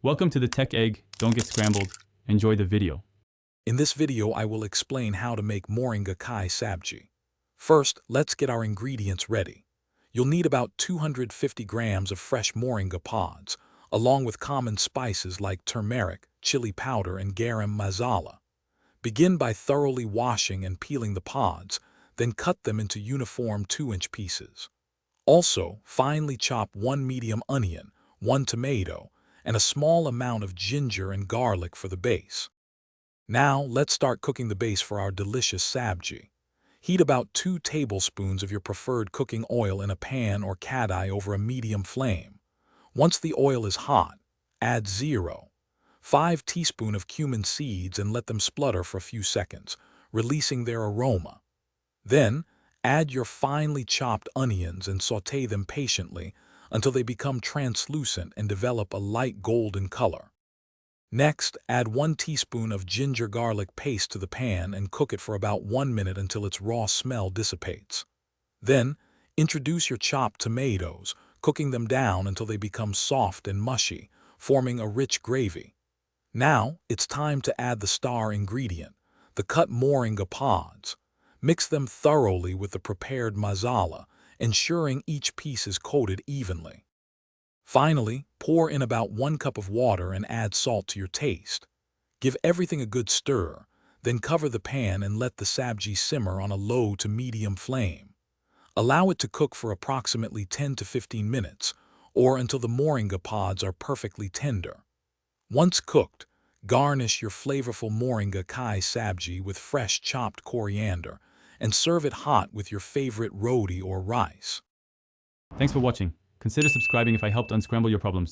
Welcome to the Tech Egg. Don't get scrambled. Enjoy the video. In this video, I will explain how to make Moringa sabji. First, let's get our ingredients ready. You'll need about 250 grams of fresh Moringa pods, along with common spices like turmeric, chili powder, and garam masala. Begin by thoroughly washing and peeling the pods, then cut them into uniform 2-inch pieces. Also, finely chop 1 medium onion, 1 tomato, and a small amount of ginger and garlic for the base. Now, let's start cooking the base for our delicious sabji. Heat about 2 tablespoons of your preferred cooking oil in a pan or kadai over a medium flame. Once the oil is hot, add 0.5 teaspoon of cumin seeds and let them splutter for a few seconds, releasing their aroma. Then, add your finely chopped onions and sauté them patiently until they become translucent and develop a light golden color. Next, add 1 teaspoon of ginger garlic paste to the pan and cook it for about 1 minute until its raw smell dissipates. Then, introduce your chopped tomatoes, cooking them down until they become soft and mushy, forming a rich gravy. Now, it's time to add the star ingredient, the cut Moringa pods. Mix them thoroughly with the prepared masala, ensuring each piece is coated evenly. Finally, pour in about 1 cup of water and add salt to your taste. Give everything a good stir, then cover the pan and let the sabji simmer on a low to medium flame. Allow it to cook for approximately 10 to 15 minutes, or until the Moringa pods are perfectly tender. Once cooked, garnish your flavorful Moringa sabji with fresh chopped coriander and serve it hot with your favorite roti or rice. Thanks for watching. Consider subscribing if I helped unscramble your problems.